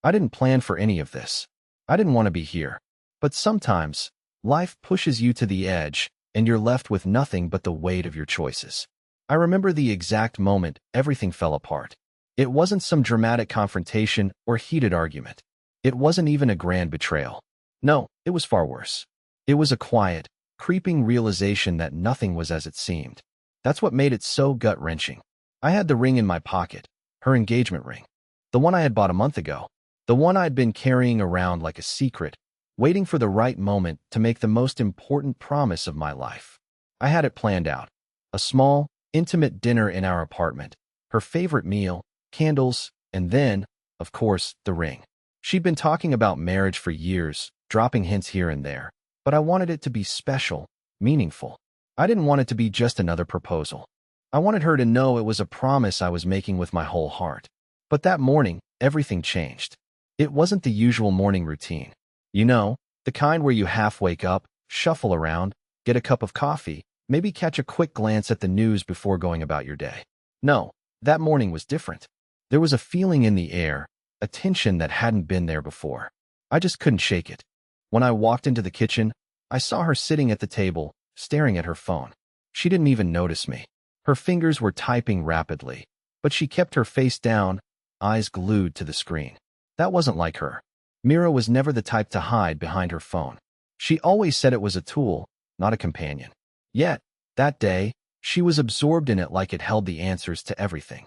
I didn't plan for any of this. I didn't want to be here. But sometimes, life pushes you to the edge, and you're left with nothing but the weight of your choices. I remember the exact moment everything fell apart. It wasn't some dramatic confrontation or heated argument. It wasn't even a grand betrayal. No, it was far worse. It was a quiet, creeping realization that nothing was as it seemed. That's what made it so gut-wrenching. I had the ring in my pocket, her engagement ring. The one I had bought a month ago. The one I'd been carrying around like a secret, waiting for the right moment to make the most important promise of my life. I had it planned out. A small, intimate dinner in our apartment, her favorite meal, candles, and then, of course, the ring. She'd been talking about marriage for years, dropping hints here and there, but I wanted it to be special, meaningful. I didn't want it to be just another proposal. I wanted her to know it was a promise I was making with my whole heart. But that morning, everything changed. It wasn't the usual morning routine. You know, the kind where you half wake up, shuffle around, get a cup of coffee, maybe catch a quick glance at the news before going about your day. No, that morning was different. There was a feeling in the air, a tension that hadn't been there before. I just couldn't shake it. When I walked into the kitchen, I saw her sitting at the table, staring at her phone. She didn't even notice me. Her fingers were typing rapidly, but she kept her face down, eyes glued to the screen. That wasn't like her. Mira was never the type to hide behind her phone. She always said it was a tool, not a companion. Yet, that day, she was absorbed in it like it held the answers to everything.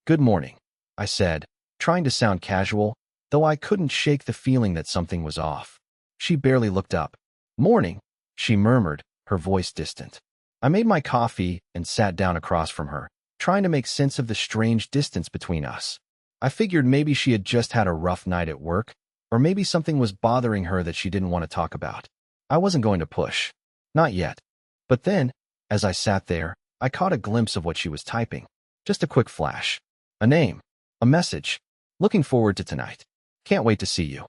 "Good morning," I said, trying to sound casual, though I couldn't shake the feeling that something was off. She barely looked up. "Morning," she murmured, her voice distant. I made my coffee and sat down across from her, trying to make sense of the strange distance between us. I figured maybe she had just had a rough night at work, or maybe something was bothering her that she didn't want to talk about. I wasn't going to push. Not yet. But then, as I sat there, I caught a glimpse of what she was typing. Just a quick flash. A name. A message. "Looking forward to tonight. Can't wait to see you."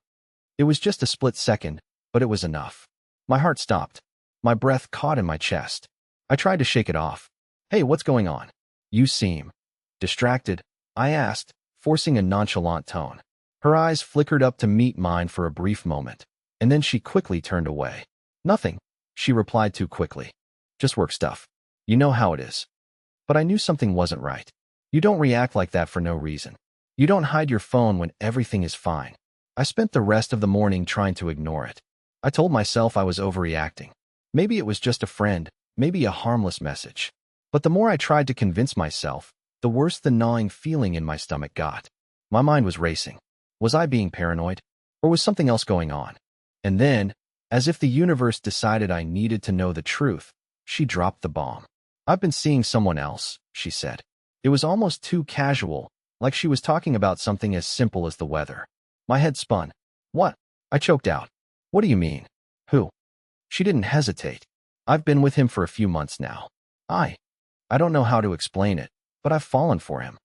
It was just a split second, but it was enough. My heart stopped. My breath caught in my chest. I tried to shake it off. "Hey, what's going on? You seem distracted," I asked, forcing a nonchalant tone. Her eyes flickered up to meet mine for a brief moment, and then she quickly turned away. "Nothing," she replied too quickly. "Just work stuff. You know how it is." But I knew something wasn't right. You don't react like that for no reason. You don't hide your phone when everything is fine. I spent the rest of the morning trying to ignore it. I told myself I was overreacting. Maybe it was just a friend, maybe a harmless message. But the more I tried to convince myself, the worse the gnawing feeling in my stomach got. My mind was racing. Was I being paranoid? Or was something else going on? And then, as if the universe decided I needed to know the truth, she dropped the bomb. "I've been seeing someone else," she said. It was almost too casual, like she was talking about something as simple as the weather. My head spun. "What?" I choked out. "What do you mean? Who?" She didn't hesitate. "I've been with him for a few months now. I don't know how to explain it, but I've fallen for him."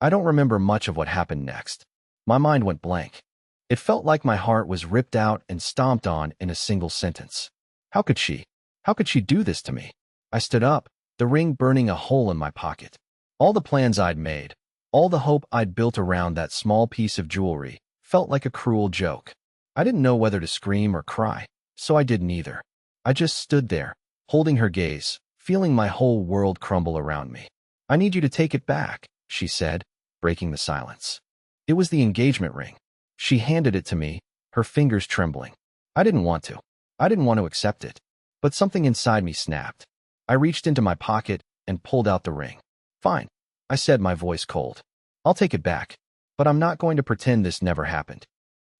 I don't remember much of what happened next. My mind went blank. It felt like my heart was ripped out and stomped on in a single sentence. How could she? How could she do this to me? I stood up, the ring burning a hole in my pocket. All the plans I'd made, all the hope I'd built around that small piece of jewelry, felt like a cruel joke. I didn't know whether to scream or cry, so I did neither. I just stood there, holding her gaze, feeling my whole world crumble around me. "I need you to take it back," she said, breaking the silence. It was the engagement ring. She handed it to me, her fingers trembling. I didn't want to. I didn't want to accept it. But something inside me snapped. I reached into my pocket and pulled out the ring. "Fine," I said, my voice cold. "I'll take it back. But I'm not going to pretend this never happened."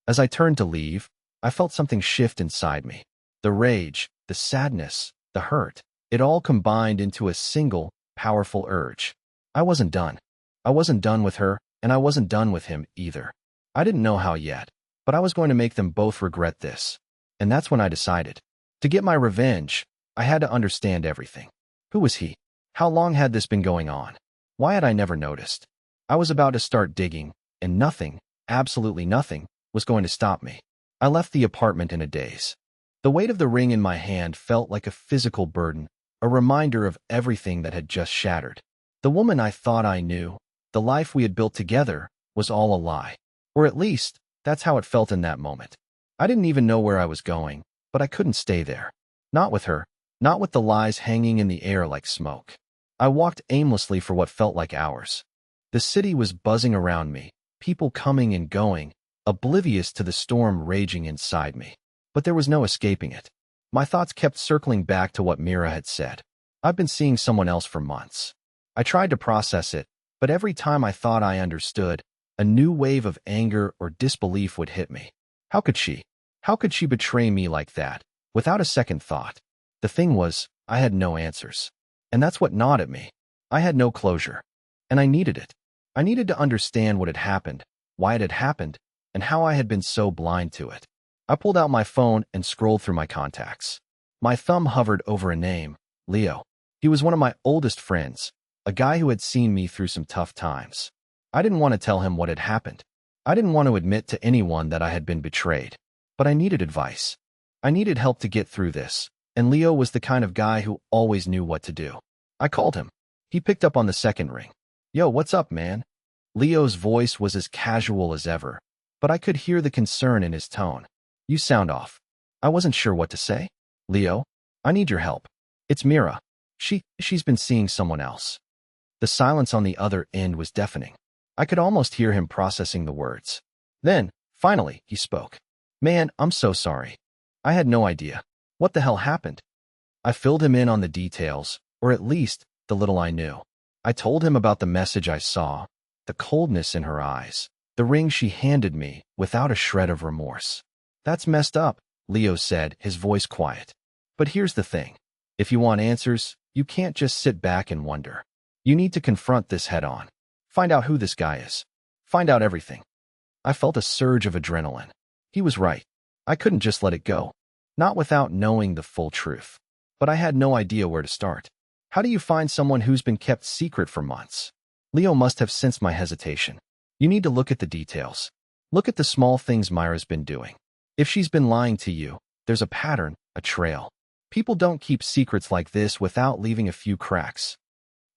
As I turned to leave, I felt something shift inside me. The rage, the sadness, the hurt. It all combined into a single, powerful urge. I wasn't done. I wasn't done with her, and I wasn't done with him either. I didn't know how yet, but I was going to make them both regret this. And that's when I decided. To get my revenge, I had to understand everything. Who was he? How long had this been going on? Why had I never noticed? I was about to start digging, and nothing, absolutely nothing, was going to stop me. I left the apartment in a daze. The weight of the ring in my hand felt like a physical burden, a reminder of everything that had just shattered. The woman I thought I knew, the life we had built together, was all a lie. Or at least, That's how it felt in that moment. I didn't even know where I was going, but I couldn't stay there. Not with her, not with the lies hanging in the air like smoke. I walked aimlessly for what felt like hours. The city was buzzing around me, people coming and going, oblivious to the storm raging inside me. But there was no escaping it. My thoughts kept circling back to what Mira had said. I've been seeing someone else for months. I tried to process it, but every time I thought I understood, a new wave of anger or disbelief would hit me. How could she? How could she betray me like that, without a second thought? The thing was, I had no answers. And that's what gnawed at me. I had no closure. And I needed it. I needed to understand what had happened, why it had happened, and how I had been so blind to it. I pulled out my phone and scrolled through my contacts. My thumb hovered over a name, Leo. He was one of my oldest friends, a guy who had seen me through some tough times. I didn't want to tell him what had happened. I didn't want to admit to anyone that I had been betrayed. But I needed advice. I needed help to get through this, and Leo was the kind of guy who always knew what to do. I called him. He picked up on the second ring. Yo, what's up, man? Leo's voice was as casual as ever, but I could hear the concern in his tone. You sound off. I wasn't sure what to say. Leo, I need your help. It's Mira. She's been seeing someone else. The silence on the other end was deafening. I could almost hear him processing the words. Then, finally, he spoke. Man, I'm so sorry. I had no idea. What the hell happened? I filled him in on the details, or at least the little I knew. I told him about the message I saw, the coldness in her eyes, the ring she handed me without a shred of remorse. That's messed up, Leo said, his voice quiet. But here's the thing. If you want answers, you can't just sit back and wonder. You need to confront this head on. Find out who this guy is. Find out everything. I felt a surge of adrenaline. He was right. I couldn't just let it go. Not without knowing the full truth. But I had no idea where to start. How do you find someone who's been kept secret for months? Leo must have sensed my hesitation. You need to look at the details. Look at the small things Myra's been doing. If she's been lying to you, there's a pattern, a trail. People don't keep secrets like this without leaving a few cracks.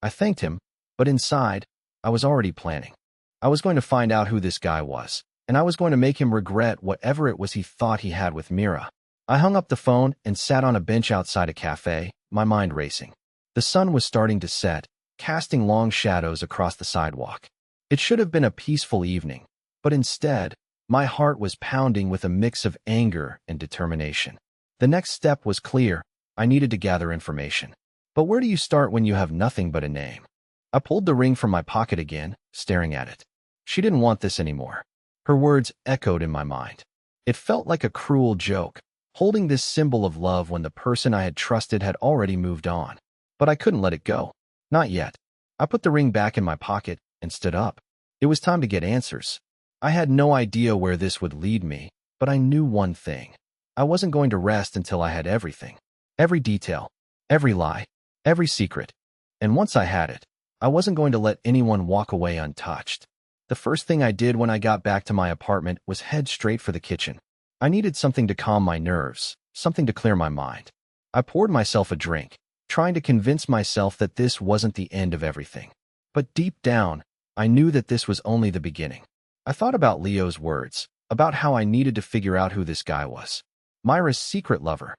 I thanked him, but inside, I was already planning. I was going to find out who this guy was, and I was going to make him regret whatever it was he thought he had with Mira. I hung up the phone and sat on a bench outside a cafe, my mind racing. The sun was starting to set, casting long shadows across the sidewalk. It should have been a peaceful evening, but instead, my heart was pounding with a mix of anger and determination. The next step was clear. I needed to gather information. But where do you start when you have nothing but a name? I pulled the ring from my pocket again, staring at it. She didn't want this anymore. Her words echoed in my mind. It felt like a cruel joke, holding this symbol of love when the person I had trusted had already moved on. But I couldn't let it go. Not yet. I put the ring back in my pocket and stood up. It was time to get answers. I had no idea where this would lead me, but I knew one thing. I wasn't going to rest until I had everything. Every detail, every lie, every secret. And once I had it, I wasn't going to let anyone walk away untouched. The first thing I did when I got back to my apartment was head straight for the kitchen. I needed something to calm my nerves, something to clear my mind. I poured myself a drink, trying to convince myself that this wasn't the end of everything. But deep down, I knew that this was only the beginning. I thought about Leo's words, about how I needed to figure out who this guy was. Myra's secret lover.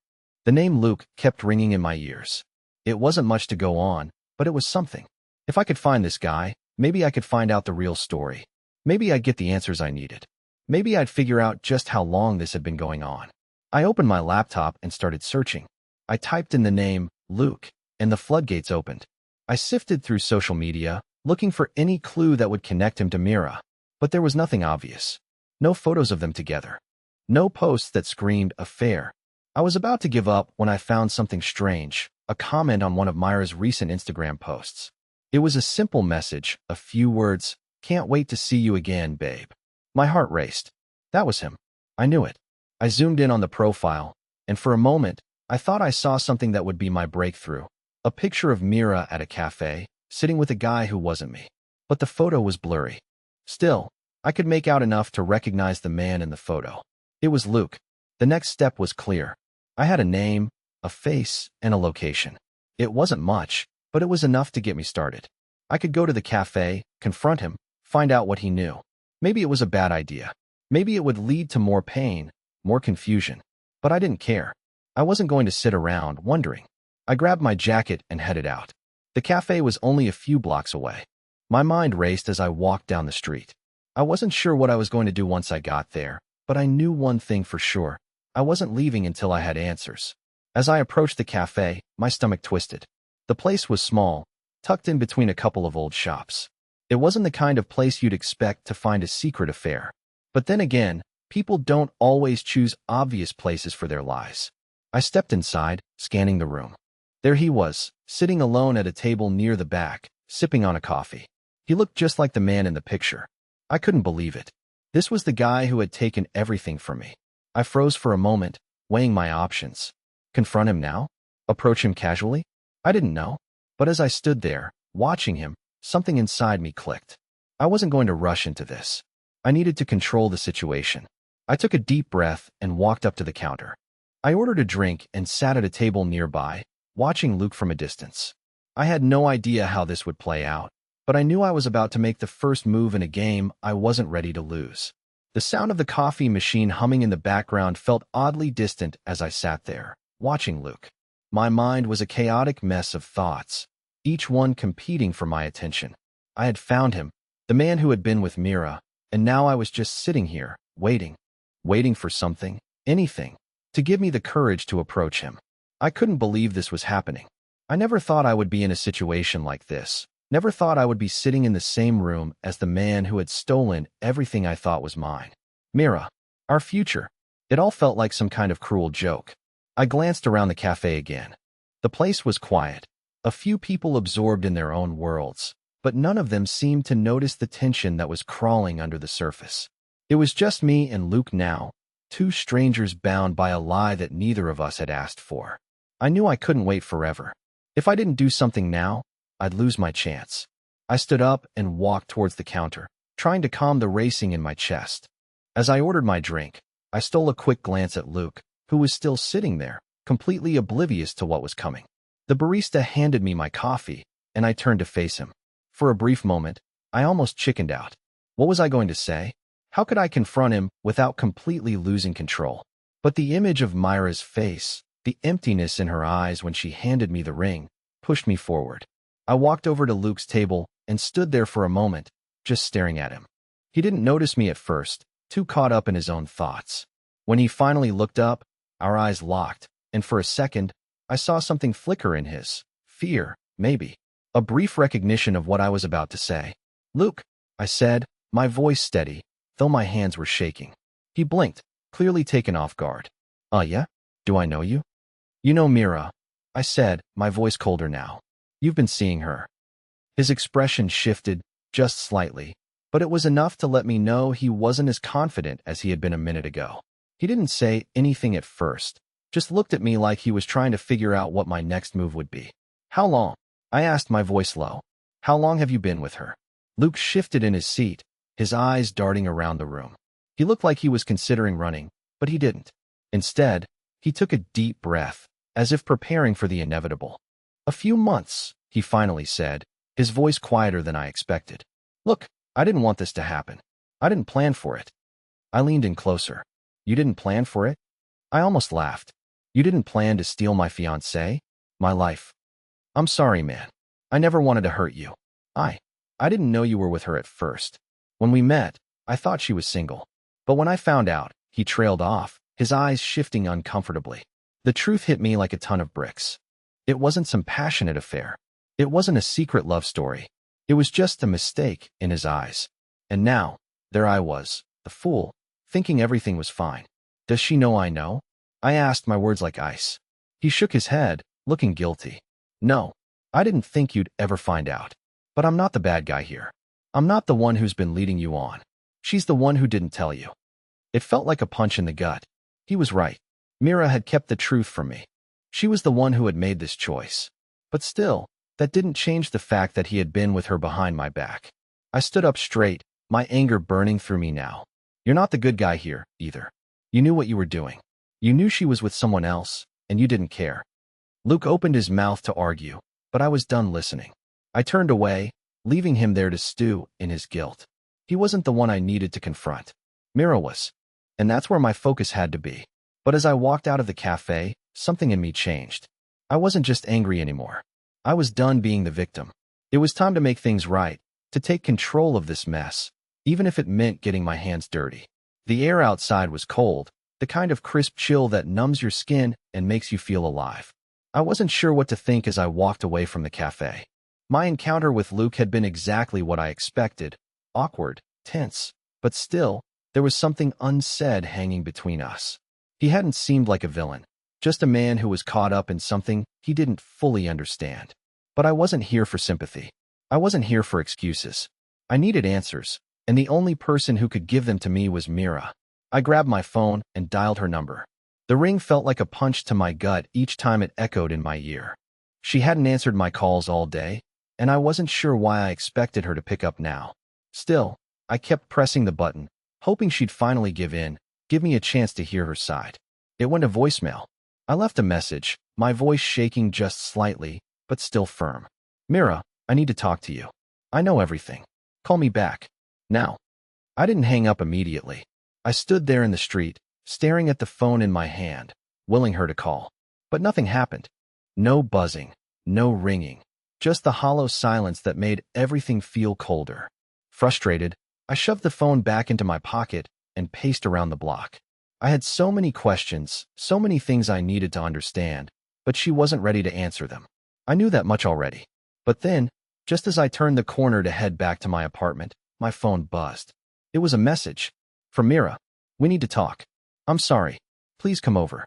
The name Luke kept ringing in my ears. It wasn't much to go on, but it was something. If I could find this guy, maybe I could find out the real story. Maybe I'd get the answers I needed. Maybe I'd figure out just how long this had been going on. I opened my laptop and started searching. I typed in the name, Luke, and the floodgates opened. I sifted through social media, looking for any clue that would connect him to Mira. But there was nothing obvious. No photos of them together. No posts that screamed affair. I was about to give up when I found something strange, a comment on one of Myra's recent Instagram posts. It was a simple message, a few words, "Can't wait to see you again, babe." My heart raced. That was him. I knew it. I zoomed in on the profile, and for a moment, I thought I saw something that would be my breakthrough. A picture of Mira at a cafe, sitting with a guy who wasn't me. But the photo was blurry. Still, I could make out enough to recognize the man in the photo. It was Luke. The next step was clear. I had a name, a face, and a location. It wasn't much, but it was enough to get me started. I could go to the cafe, confront him, find out what he knew. Maybe it was a bad idea. Maybe it would lead to more pain, more confusion. But I didn't care. I wasn't going to sit around wondering. I grabbed my jacket and headed out. The cafe was only a few blocks away. My mind raced as I walked down the street. I wasn't sure what I was going to do once I got there, but I knew one thing for sure. I wasn't leaving until I had answers. As I approached the cafe, my stomach twisted. The place was small, tucked in between a couple of old shops. It wasn't the kind of place you'd expect to find a secret affair. But then again, people don't always choose obvious places for their lies. I stepped inside, scanning the room. There he was, sitting alone at a table near the back, sipping on a coffee. He looked just like the man in the picture. I couldn't believe it. This was the guy who had taken everything from me. I froze for a moment, weighing my options. Confront him now? Approach him casually? I didn't know. But as I stood there, watching him, something inside me clicked. I wasn't going to rush into this. I needed to control the situation. I took a deep breath and walked up to the counter. I ordered a drink and sat at a table nearby, watching Luke from a distance. I had no idea how this would play out, but I knew I was about to make the first move in a game I wasn't ready to lose. The sound of the coffee machine humming in the background felt oddly distant as I sat there, watching Luke. My mind was a chaotic mess of thoughts, each one competing for my attention. I had found him, the man who had been with Mira, and now I was just sitting here, waiting for something, anything, to give me the courage to approach him. I couldn't believe this was happening. I never thought I would be in a situation like this. Never thought I would be sitting in the same room as the man who had stolen everything I thought was mine. Mira, our future. It all felt like some kind of cruel joke. I glanced around the cafe again. The place was quiet. A few people absorbed in their own worlds, but none of them seemed to notice the tension that was crawling under the surface. It was just me and Luke now, two strangers bound by a lie that neither of us had asked for. I knew I couldn't wait forever. If I didn't do something now, I'd lose my chance. I stood up and walked towards the counter, trying to calm the racing in my chest. As I ordered my drink, I stole a quick glance at Luke, who was still sitting there, completely oblivious to what was coming. The barista handed me my coffee, and I turned to face him. For a brief moment, I almost chickened out. What was I going to say? How could I confront him without completely losing control? But the image of Myra's face, the emptiness in her eyes when she handed me the ring, pushed me forward. I walked over to Luke's table and stood there for a moment, just staring at him. He didn't notice me at first, too caught up in his own thoughts. When he finally looked up, our eyes locked, and for a second, I saw something flicker in his. Fear, maybe. A brief recognition of what I was about to say. Luke, I said, my voice steady, though my hands were shaking. He blinked, clearly taken off guard. Yeah? Do I know you? You know Mira, I said, my voice colder now. You've been seeing her. His expression shifted, just slightly, but it was enough to let me know he wasn't as confident as he had been a minute ago. He didn't say anything at first, just looked at me like he was trying to figure out what my next move would be. How long? I asked, my voice low. How long have you been with her? Luke shifted in his seat, his eyes darting around the room. He looked like he was considering running, but he didn't. Instead, he took a deep breath, as if preparing for the inevitable. A few months, he finally said, his voice quieter than I expected. Look, I didn't want this to happen. I didn't plan for it. I leaned in closer. You didn't plan for it? I almost laughed. You didn't plan to steal my fiancée? My life? I'm sorry, man. I never wanted to hurt you. I didn't know you were with her at first. When we met, I thought she was single. But when I found out, he trailed off, his eyes shifting uncomfortably. The truth hit me like a ton of bricks. It wasn't some passionate affair. It wasn't a secret love story. It was just a mistake in his eyes. And now, there I was, the fool, thinking everything was fine. Does she know I know? I asked, my words like ice. He shook his head, looking guilty. No, I didn't think you'd ever find out. But I'm not the bad guy here. I'm not the one who's been leading you on. She's the one who didn't tell you. It felt like a punch in the gut. He was right. Mira had kept the truth from me. She was the one who had made this choice. But still, that didn't change the fact that he had been with her behind my back. I stood up straight, my anger burning through me now. You're not the good guy here, either. You knew what you were doing. You knew she was with someone else, and you didn't care. Luke opened his mouth to argue, but I was done listening. I turned away, leaving him there to stew in his guilt. He wasn't the one I needed to confront. Mira was. And that's where my focus had to be. But as I walked out of the cafe, something in me changed. I wasn't just angry anymore. I was done being the victim. It was time to make things right, to take control of this mess, even if it meant getting my hands dirty. The air outside was cold, the kind of crisp chill that numbs your skin and makes you feel alive. I wasn't sure what to think as I walked away from the cafe. My encounter with Luke had been exactly what I expected, awkward, tense, but still, there was something unsaid hanging between us. He hadn't seemed like a villain, just a man who was caught up in something he didn't fully understand. But I wasn't here for sympathy. I wasn't here for excuses. I needed answers, and the only person who could give them to me was Mira. I grabbed my phone and dialed her number. The ring felt like a punch to my gut each time it echoed in my ear. She hadn't answered my calls all day, and I wasn't sure why I expected her to pick up now. Still, I kept pressing the button, hoping she'd finally give in, give me a chance to hear her side. It went to voicemail. I left a message, my voice shaking just slightly, but still firm. Mira, I need to talk to you. I know everything. Call me back. Now. I didn't hang up immediately. I stood there in the street, staring at the phone in my hand, willing her to call. But nothing happened. No buzzing, no ringing, just the hollow silence that made everything feel colder. Frustrated, I shoved the phone back into my pocket and paced around the block. I had so many questions, so many things I needed to understand, but she wasn't ready to answer them. I knew that much already. But then, just as I turned the corner to head back to my apartment, my phone buzzed. It was a message. From Mira. We need to talk. I'm sorry. Please come over.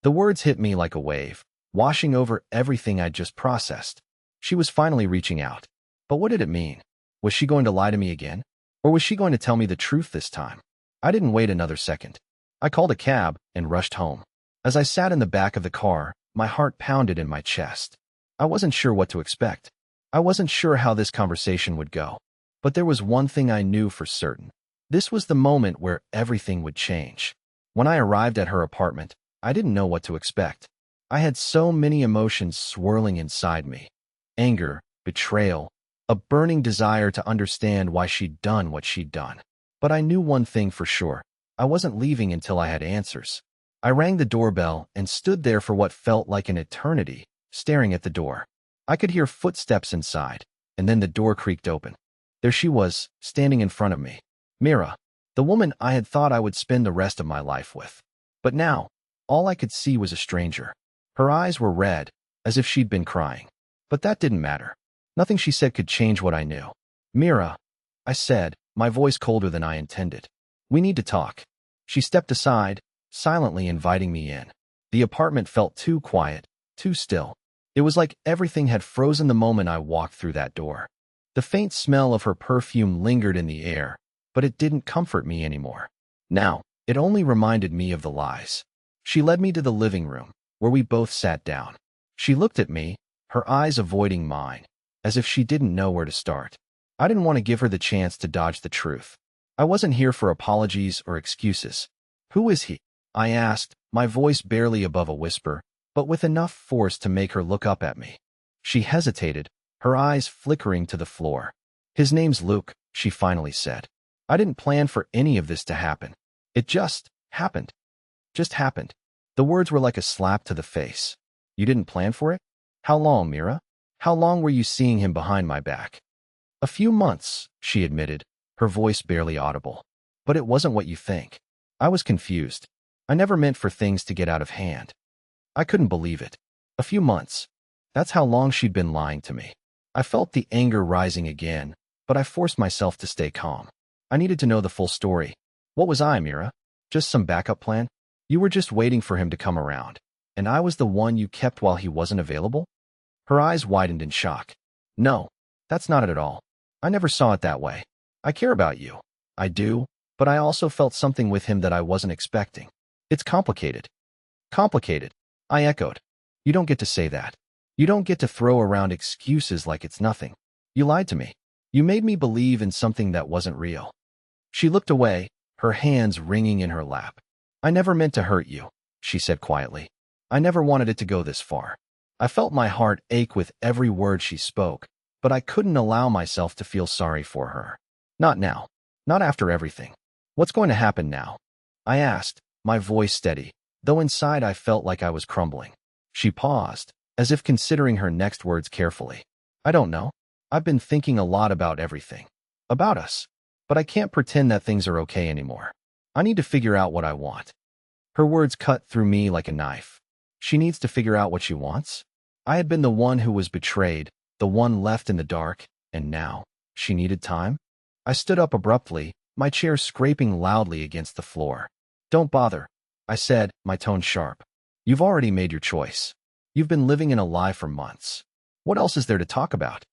The words hit me like a wave, washing over everything I'd just processed. She was finally reaching out. But what did it mean? Was she going to lie to me again? Or was she going to tell me the truth this time? I didn't wait another second. I called a cab and rushed home. As I sat in the back of the car, my heart pounded in my chest. I wasn't sure what to expect. I wasn't sure how this conversation would go. But there was one thing I knew for certain. This was the moment where everything would change. When I arrived at her apartment, I didn't know what to expect. I had so many emotions swirling inside me. Anger, betrayal, a burning desire to understand why she'd done what she'd done. But I knew one thing for sure. I wasn't leaving until I had answers. I rang the doorbell and stood there for what felt like an eternity, staring at the door. I could hear footsteps inside, and then the door creaked open. There she was, standing in front of me. Mira, the woman I had thought I would spend the rest of my life with. But now, all I could see was a stranger. Her eyes were red, as if she'd been crying. But that didn't matter. Nothing she said could change what I knew. Mira, I said, my voice colder than I intended. We need to talk. She stepped aside, silently inviting me in. The apartment felt too quiet, too still. It was like everything had frozen the moment I walked through that door. The faint smell of her perfume lingered in the air, but it didn't comfort me anymore. Now, it only reminded me of the lies. She led me to the living room, where we both sat down. She looked at me, her eyes avoiding mine, as if she didn't know where to start. I didn't want to give her the chance to dodge the truth. I wasn't here for apologies or excuses. Who is he? I asked, my voice barely above a whisper, but with enough force to make her look up at me. She hesitated, her eyes flickering to the floor. His name's Luke, she finally said. I didn't plan for any of this to happen. It just happened. Just happened. The words were like a slap to the face. You didn't plan for it? How long, Mira? How long were you seeing him behind my back? A few months, she admitted, her voice barely audible. But it wasn't what you think. I was confused. I never meant for things to get out of hand. I couldn't believe it. A few months. That's how long she'd been lying to me. I felt the anger rising again, but I forced myself to stay calm. I needed to know the full story. What was I, Mira? Just some backup plan? You were just waiting for him to come around, and I was the one you kept while he wasn't available? Her eyes widened in shock. No, that's not it at all. I never saw it that way. I care about you. I do, but I also felt something with him that I wasn't expecting. It's complicated. Complicated, I echoed. You don't get to say that. You don't get to throw around excuses like it's nothing. You lied to me. You made me believe in something that wasn't real. She looked away, her hands wringing in her lap. I never meant to hurt you, she said quietly. I never wanted it to go this far. I felt my heart ache with every word she spoke, but I couldn't allow myself to feel sorry for her. Not now. Not after everything. What's going to happen now? I asked, my voice steady, though inside I felt like I was crumbling. She paused, as if considering her next words carefully. I don't know. I've been thinking a lot about everything. About us. But I can't pretend that things are okay anymore. I need to figure out what I want. Her words cut through me like a knife. She needs to figure out what she wants? I had been the one who was betrayed, the one left in the dark, and now, she needed time? I stood up abruptly, my chair scraping loudly against the floor. Don't bother, I said, my tone sharp. You've already made your choice. You've been living in a lie for months. What else is there to talk about?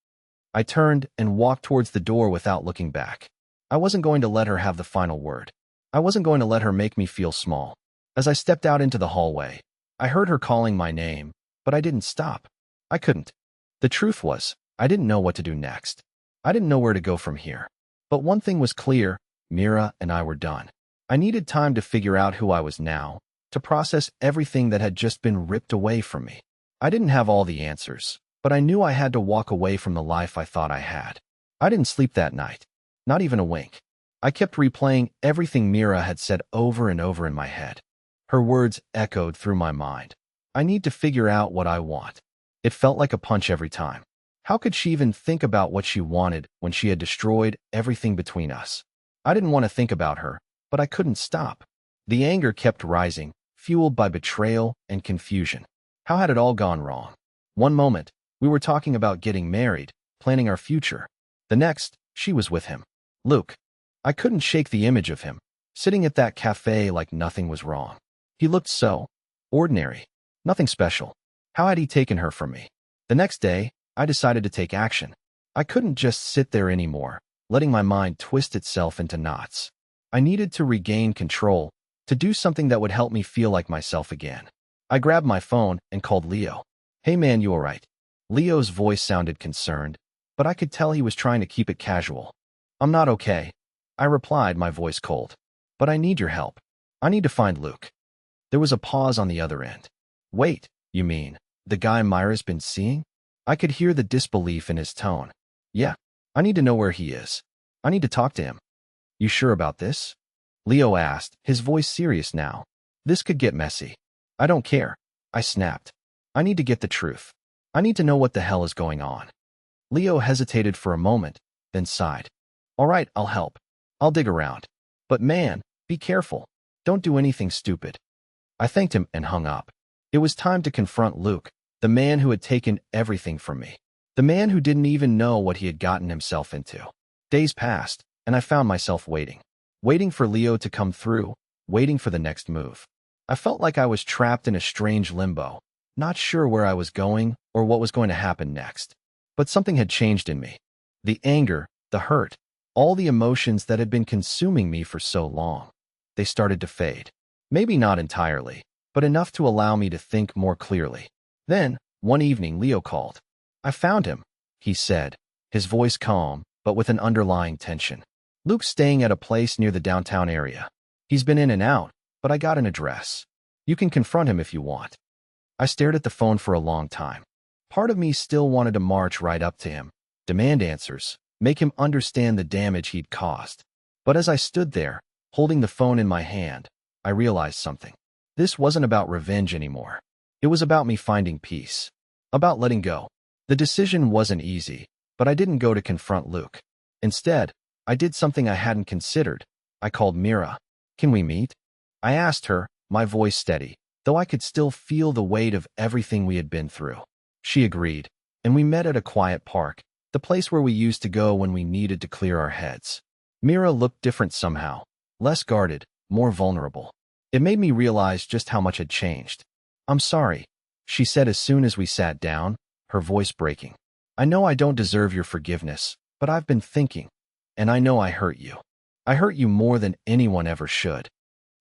I turned and walked towards the door without looking back. I wasn't going to let her have the final word. I wasn't going to let her make me feel small. As I stepped out into the hallway, I heard her calling my name, but I didn't stop. I couldn't. The truth was, I didn't know what to do next. I didn't know where to go from here. But one thing was clear, Mira and I were done. I needed time to figure out who I was now, to process everything that had just been ripped away from me. I didn't have all the answers, but I knew I had to walk away from the life I thought I had. I didn't sleep that night. Not even a wink. I kept replaying everything Mira had said over and over in my head. Her words echoed through my mind. I need to figure out what I want. It felt like a punch every time. How could she even think about what she wanted when she had destroyed everything between us? I didn't want to think about her, but I couldn't stop. The anger kept rising, fueled by betrayal and confusion. How had it all gone wrong? One moment, we were talking about getting married, planning our future. The next, she was with him. Luke. I couldn't shake the image of him, sitting at that cafe like nothing was wrong. He looked so ordinary, nothing special. How had he taken her from me? The next day, I decided to take action. I couldn't just sit there anymore, letting my mind twist itself into knots. I needed to regain control, to do something that would help me feel like myself again. I grabbed my phone and called Leo. Hey man, you alright? Leo's voice sounded concerned, but I could tell he was trying to keep it casual. I'm not okay, I replied, my voice cold. But I need your help. I need to find Luke. There was a pause on the other end. Wait, you mean, the guy Myra's been seeing? I could hear the disbelief in his tone. Yeah, I need to know where he is. I need to talk to him. You sure about this? Leo asked, his voice serious now. This could get messy. I don't care, I snapped. I need to get the truth. I need to know what the hell is going on. Leo hesitated for a moment, then sighed. All right, I'll help. I'll dig around. But man, be careful. Don't do anything stupid. I thanked him and hung up. It was time to confront Luke, the man who had taken everything from me. The man who didn't even know what he had gotten himself into. Days passed, and I found myself waiting. Waiting for Leo to come through, waiting for the next move. I felt like I was trapped in a strange limbo, not sure where I was going or what was going to happen next. But something had changed in me. The anger, the hurt, all the emotions that had been consuming me for so long. They started to fade. Maybe not entirely, but enough to allow me to think more clearly. Then, one evening, Leo called. I found him, he said, his voice calm, but with an underlying tension. Luke's staying at a place near the downtown area. He's been in and out, but I got an address. You can confront him if you want. I stared at the phone for a long time. Part of me still wanted to march right up to him, demand answers, make him understand the damage he'd caused. But as I stood there, holding the phone in my hand, I realized something. This wasn't about revenge anymore. It was about me finding peace. About letting go. The decision wasn't easy, but I didn't go to confront Luke. Instead, I did something I hadn't considered. I called Mira. Can we meet? I asked her, my voice steady, though I could still feel the weight of everything we had been through. She agreed, and we met at a quiet park, the place where we used to go when we needed to clear our heads. Mira looked different somehow, less guarded, more vulnerable. It made me realize just how much had changed. I'm sorry, she said as soon as we sat down, her voice breaking. I know I don't deserve your forgiveness, but I've been thinking, and I know I hurt you. I hurt you more than anyone ever should.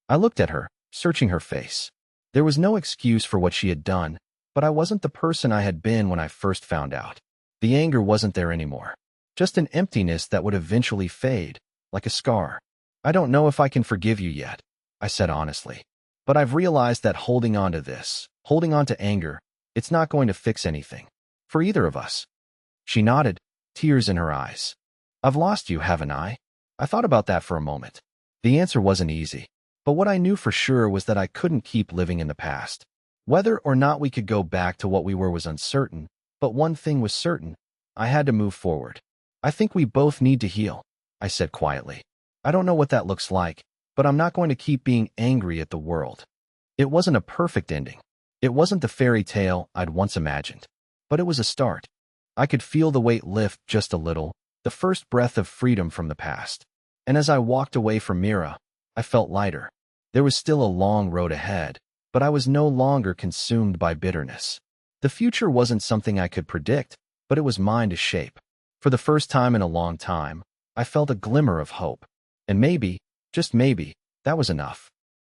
I looked at her, searching her face. There was no excuse for what she had done, but I wasn't the person I had been when I first found out. The anger wasn't there anymore. Just an emptiness that would eventually fade, like a scar. I don't know if I can forgive you yet, I said honestly. But I've realized that holding on to this, holding on to anger, it's not going to fix anything. For either of us. She nodded, tears in her eyes. I've lost you, haven't I? I thought about that for a moment. The answer wasn't easy. But what I knew for sure was that I couldn't keep living in the past. Whether or not we could go back to what we were was uncertain, but one thing was certain. I had to move forward. I think we both need to heal, I said quietly. I don't know what that looks like, but I'm not going to keep being angry at the world. It wasn't a perfect ending. It wasn't the fairy tale I'd once imagined. But it was a start. I could feel the weight lift just a little, the first breath of freedom from the past. And as I walked away from Mira, I felt lighter. There was still a long road ahead, but I was no longer consumed by bitterness. The future wasn't something I could predict, but it was mine to shape. For the first time in a long time, I felt a glimmer of hope. And maybe, just maybe, that was enough.